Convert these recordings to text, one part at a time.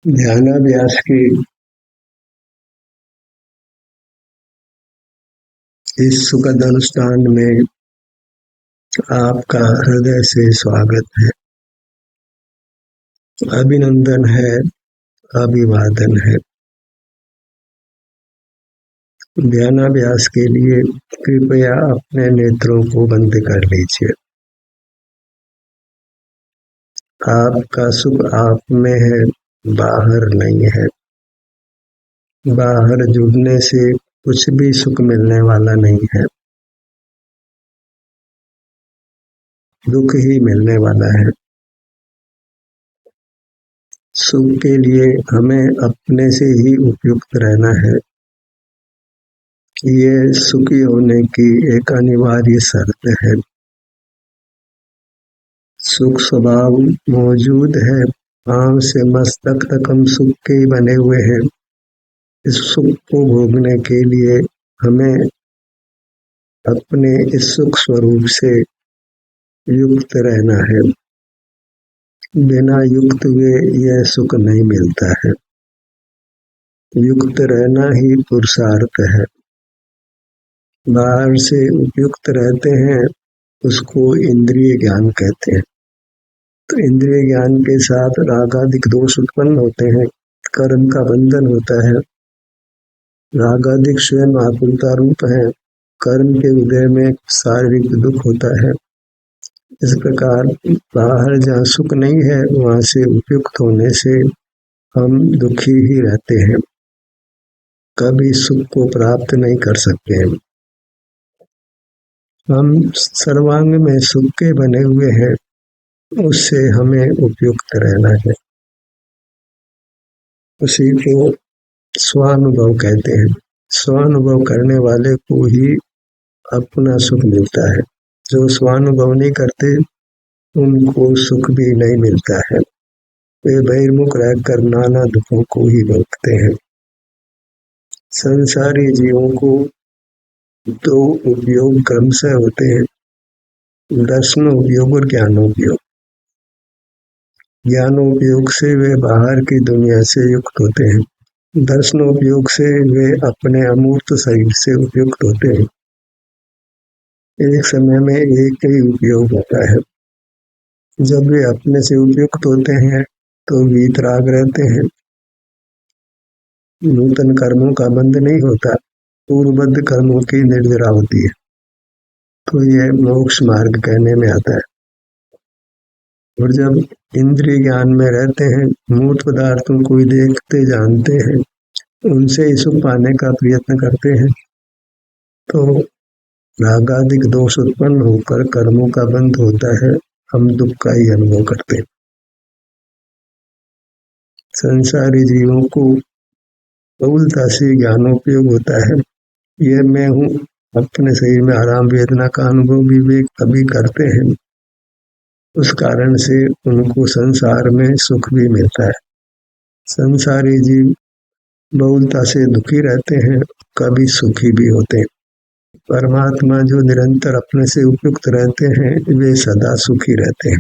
ध्यानाभ्यास की इस सुखद अनुष्ठान में आपका हृदय से स्वागत है, अभिनंदन है, अभिवादन है। ध्यानाभ्यास के लिए कृपया अपने नेत्रों को बंद कर लीजिए। आपका सुख आप में है, बाहर नहीं है। बाहर जुड़ने से कुछ भी सुख मिलने वाला नहीं है, दुख ही मिलने वाला है। सुख के लिए हमें अपने से ही उपयुक्त रहना है। ये सुखी होने की एक अनिवार्य शर्त है। सुख स्वभाव मौजूद है, पांव से मस्तक तक हम सुख के ही बने हुए हैं। इस सुख को भोगने के लिए हमें अपने इस सुख स्वरूप से युक्त रहना है। बिना युक्त हुए यह सुख नहीं मिलता है। युक्त रहना ही पुरुषार्थ है। बाहर से उपयुक्त रहते हैं, उसको इंद्रिय ज्ञान कहते हैं। तो इंद्रिय ज्ञान के साथ रागादिक दोष उत्पन्न होते हैं, कर्म का बंधन होता है। रागादिक स्वयं आकुलता रूप है, कर्म के उदय में शारीरिक दुख होता है। इस प्रकार बाहर जहाँ सुख नहीं है, वहां से उपयुक्त होने से हम दुखी ही रहते हैं, कभी सुख को प्राप्त नहीं कर सकते हैं। हम सर्वांग में सुख के बने हुए हैं, उससे हमें उपयुक्त रहना है। उसी को स्वानुभव कहते हैं। स्वानुभव करने वाले को ही अपना सुख मिलता है। जो स्वानुभव नहीं करते, उनको सुख भी नहीं मिलता है। वे बहिर्मुख रहकर नाना दुखों को ही भोगते हैं। संसारी जीवों को दो उपयोग क्रमशः होते हैं, दर्शनोपयोग और ज्ञानोपयोग। ज्ञानोपयोग से वे बाहर की दुनिया से युक्त होते हैं, दर्शनोपयोग से वे अपने अमूर्त शरीर से उपयुक्त होते हैं। एक समय में एक ही उपयोग होता है। जब वे अपने से उपयुक्त होते हैं तो वीतराग रहते हैं, नूतन कर्मों का बंध नहीं होता, पूर्वबद्ध कर्मों की निर्जरा होती है। तो यह मोक्ष मार्ग कहने में आता है। और जब इंद्रिय ज्ञान में रहते हैं, मूर्त पदार्थों को ही देखते जानते हैं, उनसे ही सुख पाने का प्रयत्न करते हैं, तो रागादिक दोष उत्पन्न होकर कर्मों का बंध होता है, हम दुख का ही अनुभव करते हैं। संसारी जीवों को बहुलता से ज्ञानोपयोग होता है। यह मैं हूँ, अपने शरीर में आराम वेदना का अनुभव भी वे कभी करते हैं। उस कारण से उनको संसार में सुख भी मिलता है। संसारी जीव बहुलता से दुखी रहते हैं, कभी सुखी भी होते हैं। परमात्मा जो निरंतर अपने से उपयुक्त रहते हैं, वे सदा सुखी रहते हैं,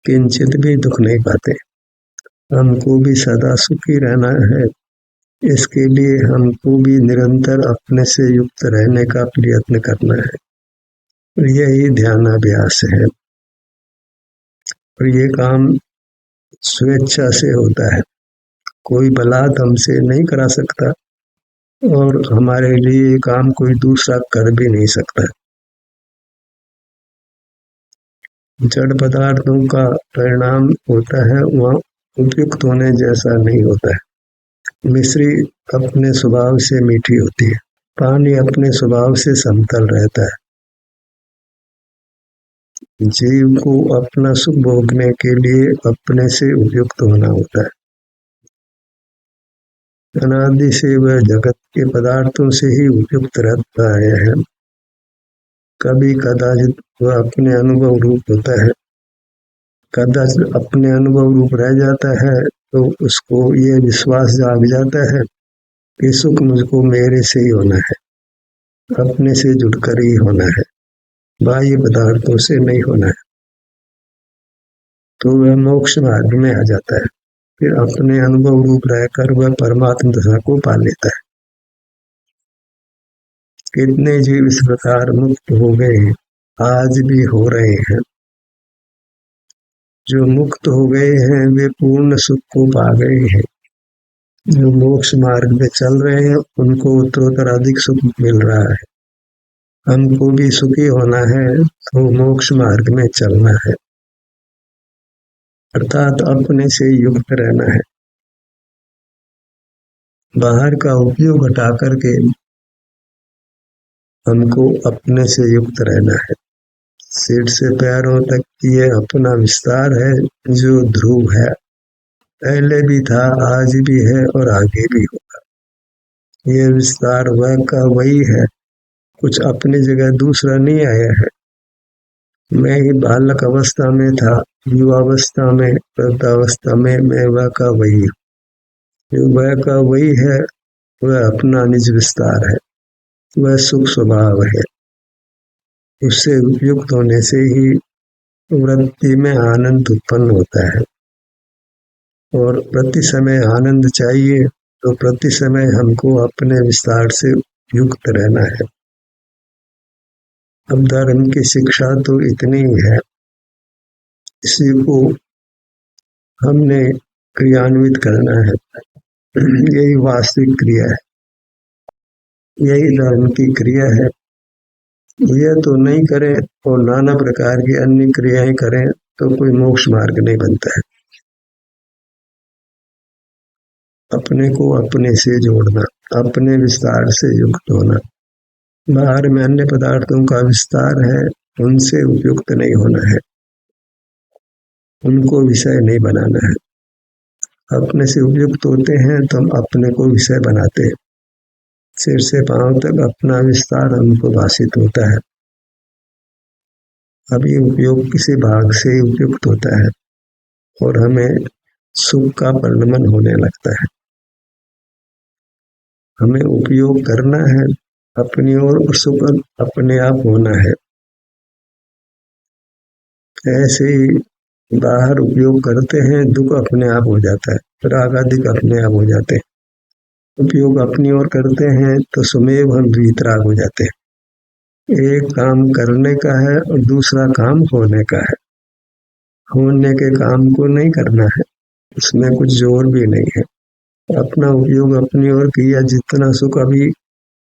किंचित भी दुख नहीं पाते। हमको भी सदा सुखी रहना है, इसके लिए हमको भी निरंतर अपने से युक्त रहने का प्रयत्न करना है। यही ध्यानाभ्यास है। और ये काम स्वेच्छा से होता है, कोई बलात् हमसे नहीं करा सकता और हमारे लिए ये काम कोई दूसरा कर भी नहीं सकता। जड़ पदार्थों का परिणाम होता है, वहाँ उपयुक्त होने जैसा नहीं होता है। मिश्री अपने स्वभाव से मीठी होती है, पानी अपने स्वभाव से समतल रहता है। जीव को अपना सुख भोगने के लिए अपने से उपयुक्त होना होता है। अनादि से वह जगत के पदार्थों से ही उपयुक्त रहता है। कभी कदाचित वह अपने अनुभव रूप होता है, कदाचित अपने अनुभव रूप रह जाता है, तो उसको ये विश्वास जाग जाता है कि सुख मुझको मेरे से ही होना है, अपने से जुड़कर ही होना है, बाह्य पदार्थों से नहीं होना है। तो वह मोक्ष मार्ग में आ जाता है। फिर अपने अनुभव रूप रहकर वह परमात्म दशा को पा लेता है। कितने जीव इस प्रकार मुक्त हो गए हैं, आज भी हो रहे हैं। जो मुक्त हो गए हैं वे पूर्ण सुख को पा गए हैं। जो मोक्ष मार्ग में चल रहे हैं उनको उत्तरोत्तर अधिक सुख मिल रहा है। हमको भी सुखी होना है तो मोक्ष मार्ग में चलना है, अर्थात अपने से युक्त रहना है। बाहर का उपयोग हटा करके हमको अपने से युक्त रहना है। सिर से पैरों तक ये अपना विस्तार है जो ध्रुव है, पहले भी था, आज भी है और आगे भी होगा। ये विस्तार वह का वही है, कुछ अपनी जगह दूसरा नहीं आया है। मैं ही बालक अवस्था में था, युवावस्था में, वृद्धावस्था में मैं वह का वही हूँ। जो वह का वही है वह अपना निज विस्तार है, वह सुख स्वभाव है। उससे उपयुक्त होने से ही वृत्ति में आनंद उत्पन्न होता है। और प्रति समय आनंद चाहिए तो प्रति समय हमको अपने विस्तार से युक्त रहना है। अब धर्म की शिक्षा तो इतनी ही है, इसी को हमने क्रियान्वित करना है। यही वास्तविक क्रिया है, यही धर्म की क्रिया है। यह तो नहीं करें और नाना प्रकार की अन्य क्रियाएं करें तो कोई मोक्ष मार्ग नहीं बनता है। अपने को अपने से जोड़ना, अपने विस्तार से युक्त होना। बाहर में अन्य पदार्थों का विस्तार है, उनसे उपयुक्त नहीं होना है, उनको विषय नहीं बनाना है। अपने से उपयुक्त होते हैं तो हम अपने को विषय बनाते हैं। सिर से पांव तक अपना विस्तार हमको भाषित होता है। अभी उपयोग किसी भाग से उपयुक्त होता है और हमें सुख का परिणमन होने लगता है। हमें उपयोग करना है अपनी ओर, सुख अपने आप होना है। ऐसे ही बाहर उपयोग करते हैं, दुख अपने आप हो जाता है, राग आदि अपने आप हो जाते हैं। उपयोग अपनी ओर करते हैं तो सुमेव हम वीतराग हो जाते हैं। एक काम करने का है और दूसरा काम होने का है। होने के काम को नहीं करना है, उसमें कुछ जोर भी नहीं है। अपना उपयोग अपनी ओर किया, जितना सुख अभी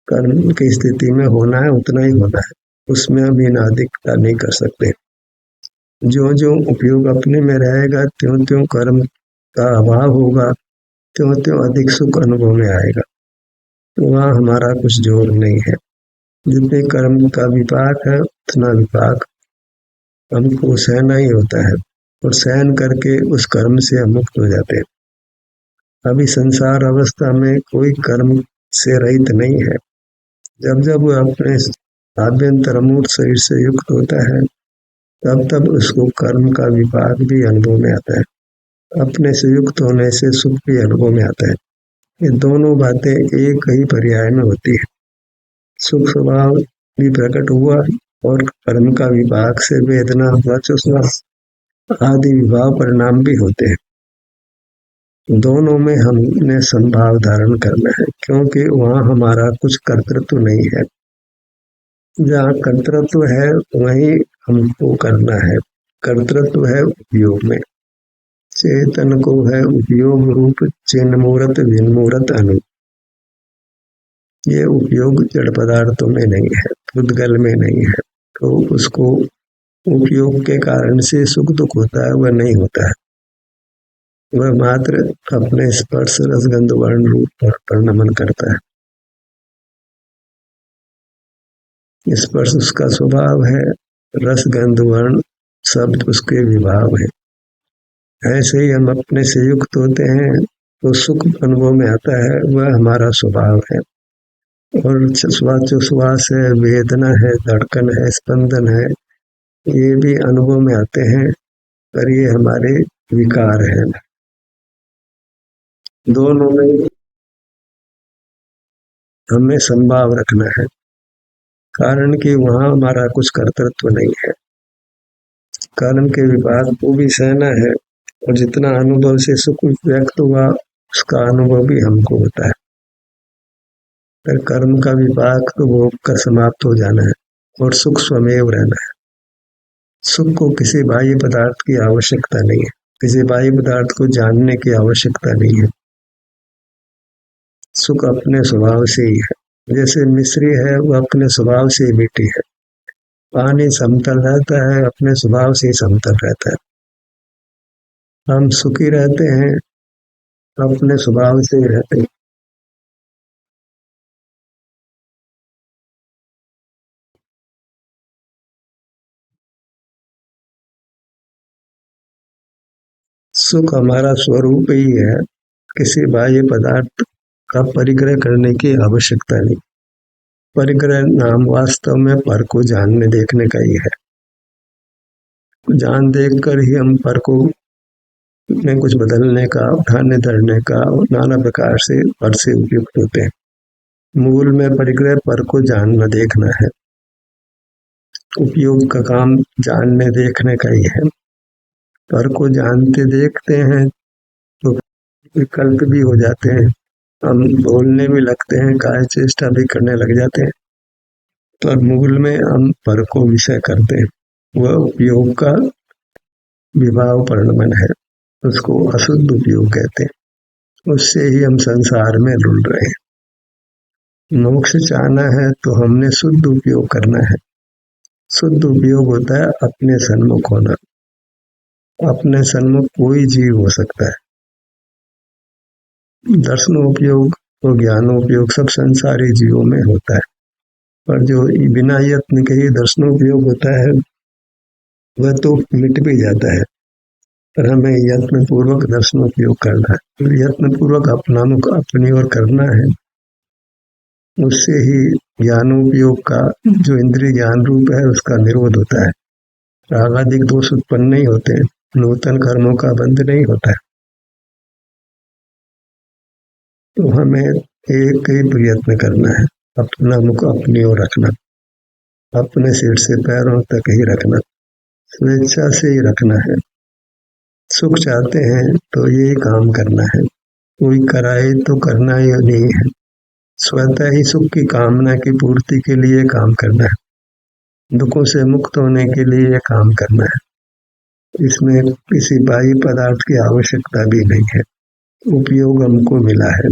कर्म की स्थिति में होना है उतना ही होना है, उसमें अभी नादिकता नहीं कर सकते। जो जो उपयोग अपने में रहेगा त्यों त्यों कर्म का अभाव होगा, त्यों त्यों अधिक सुख अनुभव में आएगा। तो वहाँ हमारा कुछ जोर नहीं है। जितने कर्म का विपाक है उतना विपाक हमको सहना ही होता है, और सहन करके उस कर्म से हम मुक्त हो जाते हैं। अभी संसार अवस्था में कोई कर्म से रहित नहीं है। जब जब वह अपने आभ्यंतर अमूर्त शरीर से युक्त होता है तब तब उसको कर्म का विपाक भी अनुभव में आता है। अपने से युक्त होने से सुख भी अनुभव में आता है। ये दोनों बातें एक ही पर्याय में होती है। सुख स्वभाव भी प्रकट हुआ और कर्म का विपाक से वेदना, रजोश्वास आदि विभाव परिणाम भी होते हैं। दोनों में हमने संभाव धारण करना है, क्योंकि वहाँ हमारा कुछ कर्तृत्व नहीं है। जहाँ कर्तृत्व है वहीं हमको करना है। कर्तृत्व है उपयोग में, चेतन को है उपयोग रूप चिन्ह मूर्त विन्मूर्त अनु। ये उपयोग जड़ पदार्थों में नहीं है, उद्गल में नहीं है, तो उसको उपयोग के कारण से सुख दुख होता है वह नहीं होता है। वह मात्र अपने स्पर्श रसगंध वर्ण रूप पर नमन करता है। स्पर्श उसका स्वभाव है, रसगंध वर्ण शब्द उसके विभाव है। ऐसे ही हम अपने से युक्त होते हैं तो सुख अनुभव में आता है, वह हमारा स्वभाव है। और श्वास है, वेदना है, धड़कन है, स्पंदन है, ये भी अनुभव में आते हैं, पर ये हमारे विकार हैं। दोनों में हमें संभाव रखना है, कारण कि वहाँ हमारा कुछ कर्तृत्व नहीं है। कर्म के विपाक को भी सहना है और जितना अनुभव से सुख व्यक्त हुआ उसका अनुभव भी हमको होता है। पर कर्म का विपाक तो भोग का समाप्त हो जाना है और सुख स्वमेव रहना है। सुख को किसी बाह्य पदार्थ की आवश्यकता नहीं है, किसी बाह्य पदार्थ को जानने की आवश्यकता नहीं है। सुख अपने स्वभाव से ही है। जैसे मिश्री है वो अपने स्वभाव से ही मीठी है, पानी समतल रहता है अपने स्वभाव से ही समतल रहता है। हम सुखी रहते हैं अपने स्वभाव से ही रहते हैं। सुख हमारा स्वरूप ही है, किसी बाह्य पदार्थ का परिग्रह करने की आवश्यकता नहीं। परिग्रह नाम वास्तव में पर को जानने देखने का ही है। जान देख कर ही हम पर को में कुछ बदलने का, उठाने धरने का और नाना प्रकार से पर से उपयुक्त होते हैं। मूल में परिग्रह पर को जानना देखना है, उपयोग का काम जानने देखने का ही है। पर को जानते देखते हैं तो विकल्प भी हो जाते हैं, हम बोलने भी लगते हैं, कार्य चेष्टा भी करने लग जाते हैं। पर मूल में हम पर को विषय करते हैं, वह उपयोग का विभाव परिणमन है, उसको अशुद्ध उपयोग कहते हैं। उससे ही हम संसार में रुल रहे हैं। मोक्ष चाहना है तो हमने शुद्ध उपयोग करना है। शुद्ध उपयोग होता है अपने सन्मुख होना। अपने सन्मुख कोई जीव हो सकता है। दर्शनोपयोग और ज्ञानोपयोग सब संसारी जीवों में होता है, पर जो बिना यत्न के ही दर्शनोपयोग होता है वह तो मिट भी जाता है। पर हमें यत्न पूर्वक दर्शनोपयोग करना है, तो यत्न पूर्वक अपना मुख अपनी ओर करना है। उससे ही ज्ञानोपयोग का जो इंद्रिय ज्ञान रूप है उसका निरोध होता है। रागादिक दोष उत्पन्न नहीं होते, नूतन कर्मों का बंध नहीं होता है। तो हमें एक ही प्रयत्न करना है, अपना मुख अपनी ओर रखना, अपने सिर से पैरों तक ही रखना, स्वेच्छा से ही रखना है। सुख चाहते हैं तो यही काम करना है, कोई कराए तो करना ही नहीं है। स्वतः ही सुख की कामना की पूर्ति के लिए काम करना है, दुखों से मुक्त होने के लिए काम करना है। इसमें किसी बाह्य पदार्थ की आवश्यकता भी नहीं है। उपयोग हमको मिला है,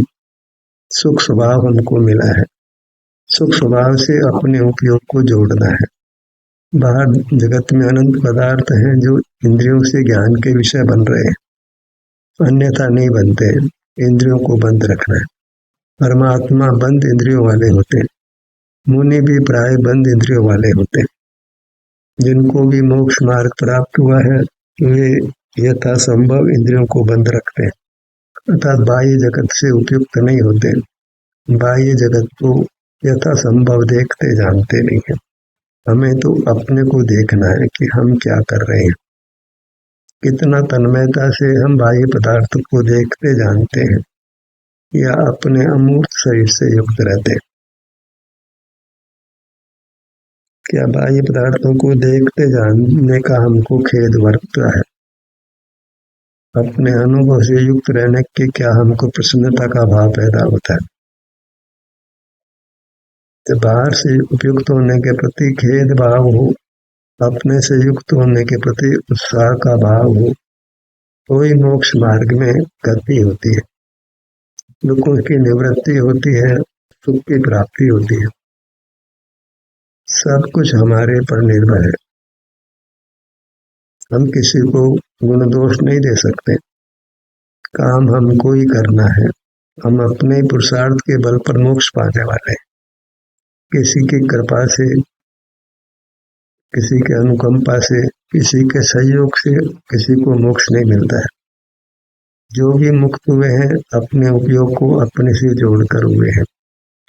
सुख स्वभाव हमको मिला है। सुख स्वभाव से अपने उपयोग को जोड़ना है। बाहर जगत में अनंत पदार्थ हैं जो इंद्रियों से ज्ञान के विषय बन रहे हैं, अन्यथा नहीं बनते। इंद्रियों को बंद रखना है। परमात्मा बंद इंद्रियों वाले होते हैं, मुनि भी प्राय बंद इंद्रियों वाले होते हैं। जिनको भी मोक्ष मार्ग प्राप्त हुआ है वे यथा संभव इंद्रियों को बंद रखते हैं, अर्थात बाह्य जगत से उपयुक्त नहीं होते। बाह्य जगत को यथा संभव देखते जानते नहीं है। हमें तो अपने को देखना है कि हम क्या कर रहे हैं, कितना तन्मयता से हम बाह्य पदार्थों को देखते जानते हैं या अपने अमूर्त शरीर से युक्त रहते हैं। क्या बाह्य पदार्थों को देखते जानने का हमको खेद वर्तता है? अपने अनुभव से युक्त रहने के क्या हमको प्रसन्नता का भाव पैदा होता है? जब बाहर से उपयुक्त होने के प्रति खेद भाव हो, अपने से युक्त होने के प्रति उत्साह का भाव हो, तो ही मोक्ष मार्ग में गति होती है, दुखों की निवृत्ति होती है, सुख की प्राप्ति होती है। सब कुछ हमारे पर निर्भर है। हम किसी को गुण दोष नहीं दे सकते, काम हमको ही करना है। हम अपने पुरुषार्थ के बल पर मोक्ष पाने वाले हैं। किसी की कृपा से, किसी के अनुकंपा से, किसी के सहयोग से किसी को मोक्ष नहीं मिलता है। जो भी मुक्त हुए हैं अपने उपयोग को अपने से जोड़कर हुए हैं।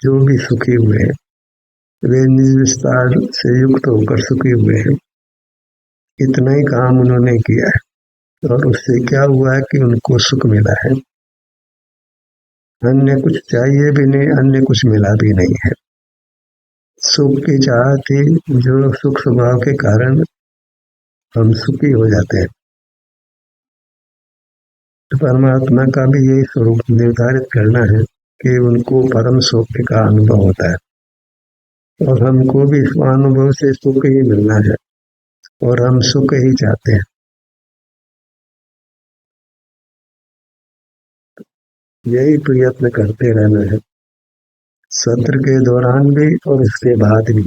जो भी सुखी हुए हैं वे निज विस्तार से युक्त होकर सुखी हुए हैं। इतना ही काम उन्होंने किया है और उससे क्या हुआ है कि उनको सुख मिला है। अन्य कुछ चाहिए भी नहीं, अन्य कुछ मिला भी नहीं है। सुख की चाह थी, जो सुख स्वभाव के कारण हम सुखी हो जाते हैं। तो परमात्मा का भी यही स्वरूप निर्धारित करना है कि उनको परम सुख का अनुभव होता है और हमको भी स्वानुभव से सुख ही मिलना है और हम सुख ही चाहते हैं। यही प्रयत्न करते रहना है, सत्र के दौरान भी और उसके बाद भी।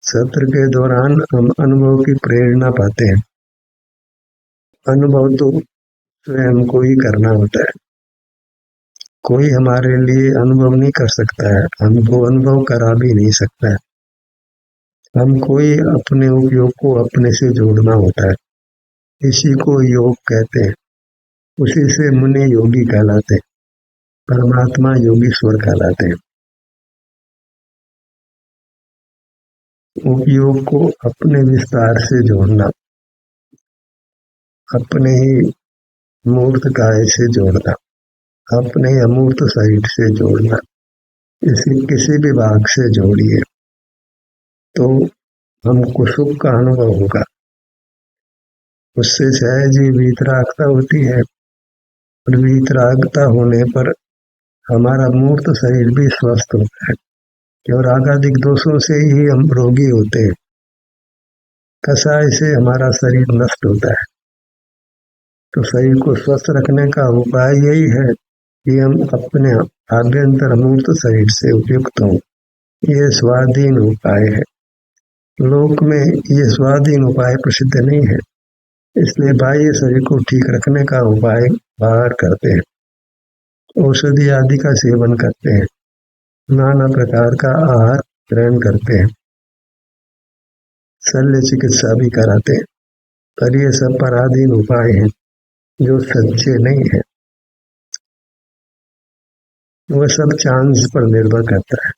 सत्र के दौरान हम अनुभव की प्रेरणा पाते हैं। अनुभव तो स्वयं को ही करना होता है, कोई हमारे लिए अनुभव नहीं कर सकता है, हमको अनुभव करा भी नहीं सकता है। हम कोई अपने उपयोग को अपने से जोड़ना होता है, इसी को योग कहते हैं। उसी से मुनि योगी कहलाते हैं, परमात्मा योगीश्वर कहलाते हैं। उपयोग को अपने विस्तार से जोड़ना, अपने ही मूर्त काय से जोड़ना, अपने अमूर्त शरीर से जोड़ना, इसी किसी भी भाग से जोड़िए तो हमको सुख का अनुभव होगा। उससे सहज ही वीतरागता होती है और वीतरागता होने पर हमारा मूर्त शरीर भी स्वस्थ होता है, और रागादिक दोषों से ही हम रोगी होते हैं। कसाय से हमारा शरीर नष्ट होता है। तो शरीर को स्वस्थ रखने का उपाय यही है कि हम अपने आभ्यंतर मूर्त शरीर से उपयुक्त हों। ये स्वाधीन उपाय है, लोक में ये स्वाधीन उपाय प्रसिद्ध नहीं है, इसलिए बाह्य शरीर को ठीक रखने का उपाय बाहर करते हैं, औषधि आदि का सेवन करते हैं, नाना प्रकार का आहार ग्रहण करते हैं, शल्य चिकित्सा भी कराते हैं, पर ये सब पराधीन उपाय हैं जो सच्चे नहीं है। वह सब चांस पर निर्भर करता है।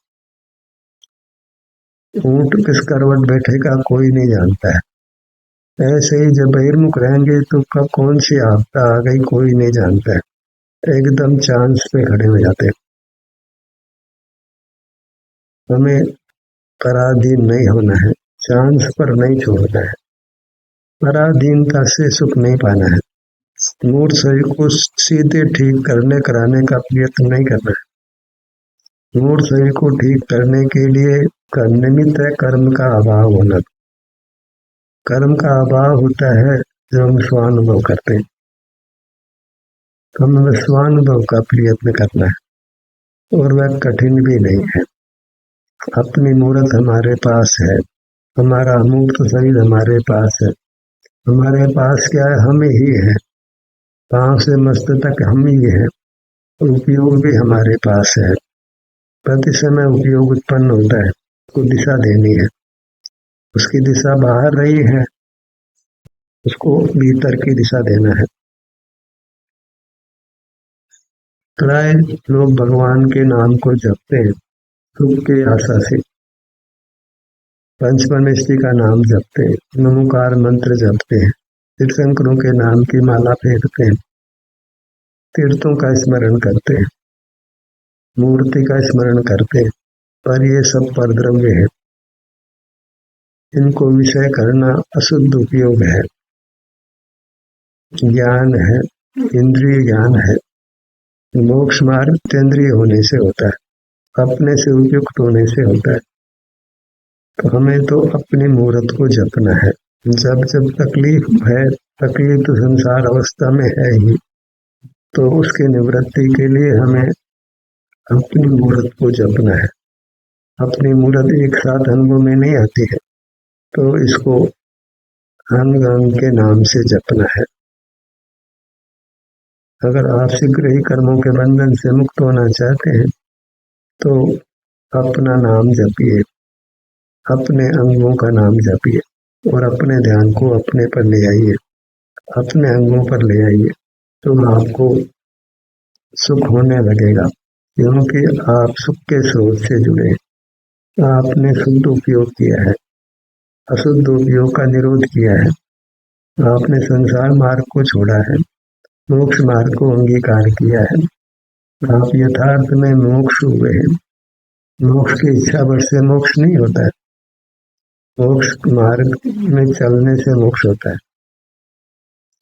ऊंट किस करवट बैठेगा कोई नहीं जानता है, ऐसे ही जब बहिर्मुख रहेंगे तो कब कौन सी आपदा आ गई कोई नहीं जानता है, एकदम चांस पे खड़े हो जाते हैं। हमें पराधीन नहीं होना है, चांस पर नहीं छोड़ना है, पराधीनता से सुख नहीं पाना है। मूर्त शरीर को सीधे ठीक करने कराने का प्रयत्न नहीं करना है। मूर्त शरीर को ठीक करने के लिए निमित्त है कर्म का अभाव होना। कर्म का अभाव होता है जब हम स्वानुभव करते हैं, हमें स्वानुभव का प्रयत्न करना है और वह कठिन भी नहीं है। अपनी मूर्त हमारे पास है, हमारा अमूर्त शरीर हमारे पास है, हमारे पास क्या है, हम ही है, पांव से मस्त तक हम ही है, उपयोग भी हमारे पास है। प्रति समय उपयोग उत्पन्न होता है, उसको दिशा देनी है, उसकी दिशा बाहर रही है, उसको भीतर की दिशा देना है। प्राय लोग भगवान के नाम को जपते हैं सुख की आशा से, पंचपरमेष्ठी का नाम जपते हैं, नमोकार मंत्र जपते हैं, तीर्थंकरों के नाम की माला फेरते हैं, तीर्थों का स्मरण करते हैं, मूर्ति का स्मरण करते हैं, पर ये सब परद्रव्य है, इनको विषय करना अशुद्ध उपयोग है। ज्ञान है, इंद्रिय ज्ञान है, मोक्ष मार्ग केंद्रीय होने से होता है, अपने से उपयुक्त होने से होता है। तो हमें तो अपनी मूर्त को जपना है। जब जब तकलीफ है, तकलीफ तो संसार अवस्था में है ही, तो उसकी निवृत्ति के लिए हमें अपनी मूर्त को जपना है। अपनी मूर्त एक साथ अनुभव में नहीं आती है, तो इसको अंग अंग के नाम से जपना है। अगर आप शीघ्र ही कर्मों के बंधन से मुक्त होना चाहते हैं तो अपना नाम जपिए, अपने अंगों का नाम जपिए और अपने ध्यान को अपने पर ले आइए, अपने अंगों पर ले आइए, तो आपको सुख होने लगेगा, क्योंकि आप सुख के स्रोत से जुड़े, आपने शुद्ध उपयोग किया है, अशुद्ध उपयोग का निरोध किया है, आपने संसार मार्ग को छोड़ा है, मोक्ष मार्ग को अंगीकार किया है, आप यथार्थ में मोक्ष हुए हैं। मोक्ष की इच्छा बस से मोक्ष नहीं होता है, मोक्ष मार्ग में चलने से मोक्ष होता है।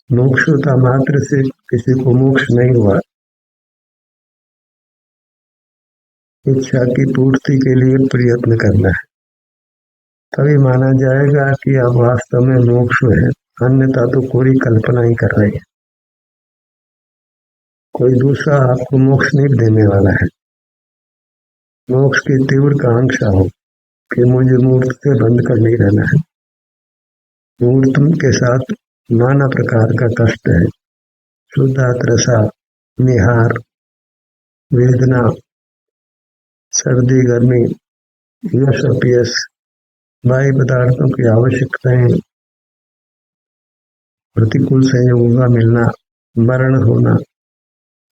मोक्षता मात्र से किसी को मोक्ष नहीं हुआ। इच्छा की पूर्ति के लिए प्रयत्न करना है, तभी माना जाएगा कि आप वास्तव में मोक्ष में है, अन्यथा तो कोई कल्पना ही कर रही है। कोई दूसरा आपको मोक्ष नहीं देने वाला है। मोक्ष की तीव्र कांक्षा हो कि मुझे मूर्त से बंद कर नहीं रहना है। मूर्त के साथ नाना प्रकार का कष्ट है, शुद्धा त्रसा, निहार, वेदना, सर्दी गर्मी, यश अपयश, बाह्य पदार्थों की आवश्यकताएं, प्रतिकूल संयोगों का मिलना, मरण होना,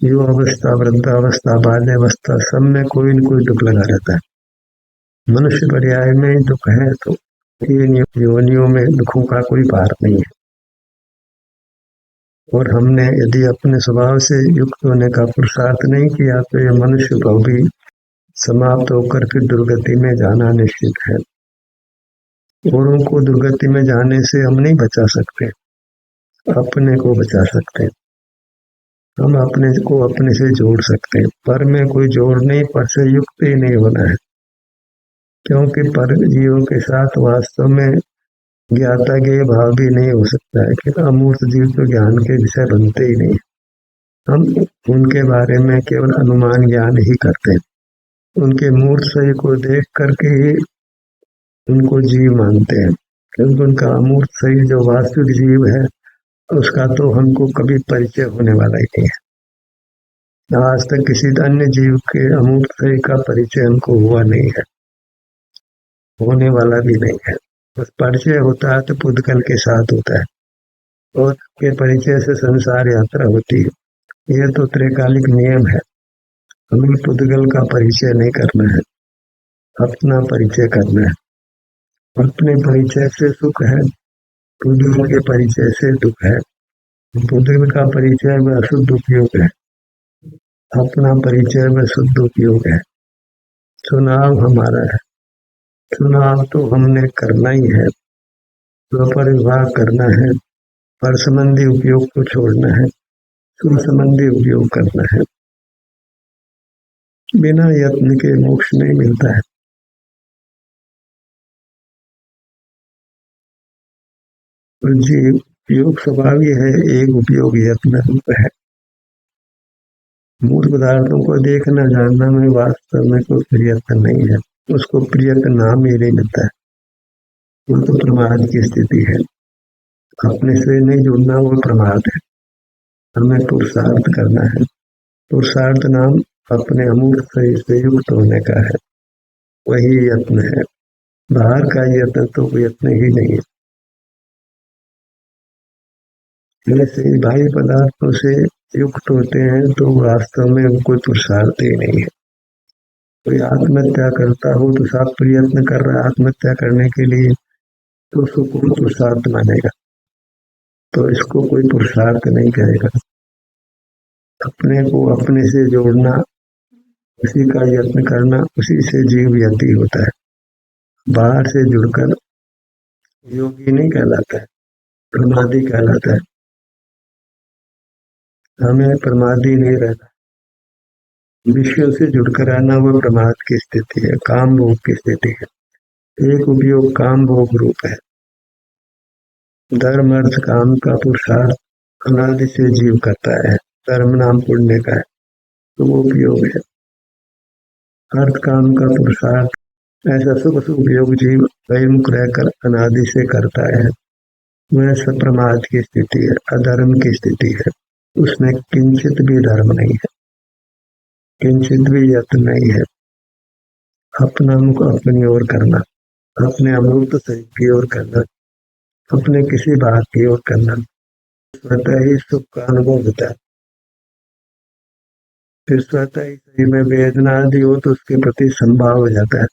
युवा अवस्था, वृद्धावस्था, बाल्यावस्था, सब में कोई न कोई दुख लगा रहता है। मनुष्य पर्याय में दुख है तो इन योनियों में दुखों का कोई पार नहीं है। और हमने यदि अपने स्वभाव से युक्त होने का पुरुषार्थ नहीं किया तो यह मनुष्य भाव भी समाप्त होकर फिर दुर्गति में जाना निश्चित है। औरों को दुर्गति में जाने से हम नहीं बचा सकते, अपने को बचा सकते। हम अपने को अपने से जोड़ सकते हैं, पर में कोई जोड़ नहीं, पर से युक्त ही नहीं होना है। क्योंकि पर जीवों के साथ वास्तव में ज्ञाता के भाव भी नहीं हो सकता है कि अमूर्त जीव तो ज्ञान के विषय बनते ही नहीं। हम उनके बारे में केवल अनुमान ज्ञान ही करते हैं। उनके मूर्त शरीर को देख करके ही उनको जीव मानते हैं, क्योंकि उनका अमूर्त शरीर जो वास्तविक जीव है उसका तो हमको कभी परिचय होने वाला ही नहीं है। आज तक किसी अन्य जीव के अमूर्त शरीर का परिचय हमको हुआ नहीं है, होने वाला भी नहीं है। बस परिचय होता है तो पुद्गल के साथ होता है, और के परिचय से संसार यात्रा होती है। यह तो त्रैकालिक नियम है। हमें पुद्गल का परिचय नहीं करना है, अपना परिचय करना है। अपने परिचय से सुख है, पुद्गल के परिचय से दुख है। पुद्गल का परिचय में अशुद्ध उपयोग है, अपना परिचय में शुद्ध उपयोग है। चुनाव हमारा है, चुनाव तो हमने करना ही है, स्वपरिभाग करना है, पर संबंधी उपयोग को छोड़ना है, सुर संबंधी उपयोग करना है। बिना यत्न के मोक्ष नहीं मिलता है। तो जीव योग स्वभाव ही है, एक उपयोग यत्न रूप है। मूल पदार्थों को देखना जानना में वास्तव में कोई प्रयत्न नहीं है, उसको प्रयत्न नाम ही नहीं मिलता है। वो तो प्रमाद की स्थिति है। अपने से नहीं जुड़ना वो प्रमाद है। हमें पुरुषार्थ करना है। पुरुषार्थ नाम अपने अमूर्त शरीर से युक्त होने का है, वही यत्न है। बाहर का यत्न तो यत्न ही नहीं है। जैसे बाह्य पदार्थों से युक्त होते हैं तो वास्तव में कोई पुरुषार्थ ही नहीं है। कोई आत्महत्या करता हो तो सब प्रयत्न कर रहा है आत्महत्या करने के लिए, तो उसको कोई पुरुषार्थ मानेगा, तो इसको कोई पुरुषार्थ नहीं कहेगा। अपने को अपने से जोड़ना, उसी का यत्न करना, उसी से जीव यति होता है। बाहर से जुड़कर योगी नहीं कहलाता है, प्रमादी कहलाता है। हमें प्रमादी नहीं रहना, विषयों से जुड़कर रहना वो प्रमाद की स्थिति है, काम भोग की स्थिति है। एक उपयोग काम भोग रूप है। धर्म अर्थ काम का पुरुषार्थ अनादि से जीव करता है, धर्म नाम पुण्य का है, तो वो उपयोग है। अर्थ काम का पुरुषार्थ ऐसा सुख उपयोग जीव वैमुख रहकर अनादि से करता है, वह सब प्रमाद की स्थिति है, अधर्म की स्थिति है। उसमें किंचित भी धर्म नहीं है, किंचित भी यत्न नहीं है। अपना मुख अपनी ओर करना, अपने अमृत शरीर की ओर करना, अपने किसी बात की ओर करना, स्वतः ही सुख का अनुभव होता है। फिर स्वतः ही शरीर में वेदना आदि हो तो उसके प्रति संभाव हो जाता है।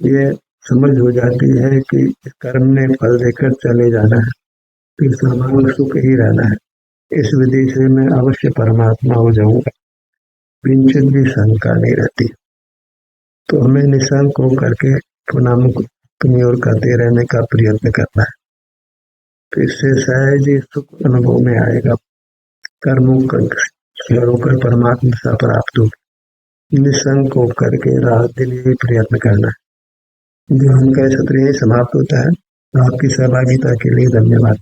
ये समझ हो जाती है कि कर्म ने फल देकर चले जाना है, फिर सामान्य सुख ही रहना है। इस विधि से मैं अवश्य परमात्मा हो जाऊंगा, किंचित भी शंका नहीं रहती। तो हमें निशंक होकर के पुनः मुख अपनी ओर करते रहने का प्रयत्न करना है। तो इससे सहज ही सुख अनुभव में आएगा। कर्मों का छोड़कर परमात्मा से प्राप्त हो, निसंग होकर के रात दिन ही प्रयत्न करना है। ध्यान का सत्र यही समाप्त होता है। आपकी सहभागिता के लिए धन्यवाद।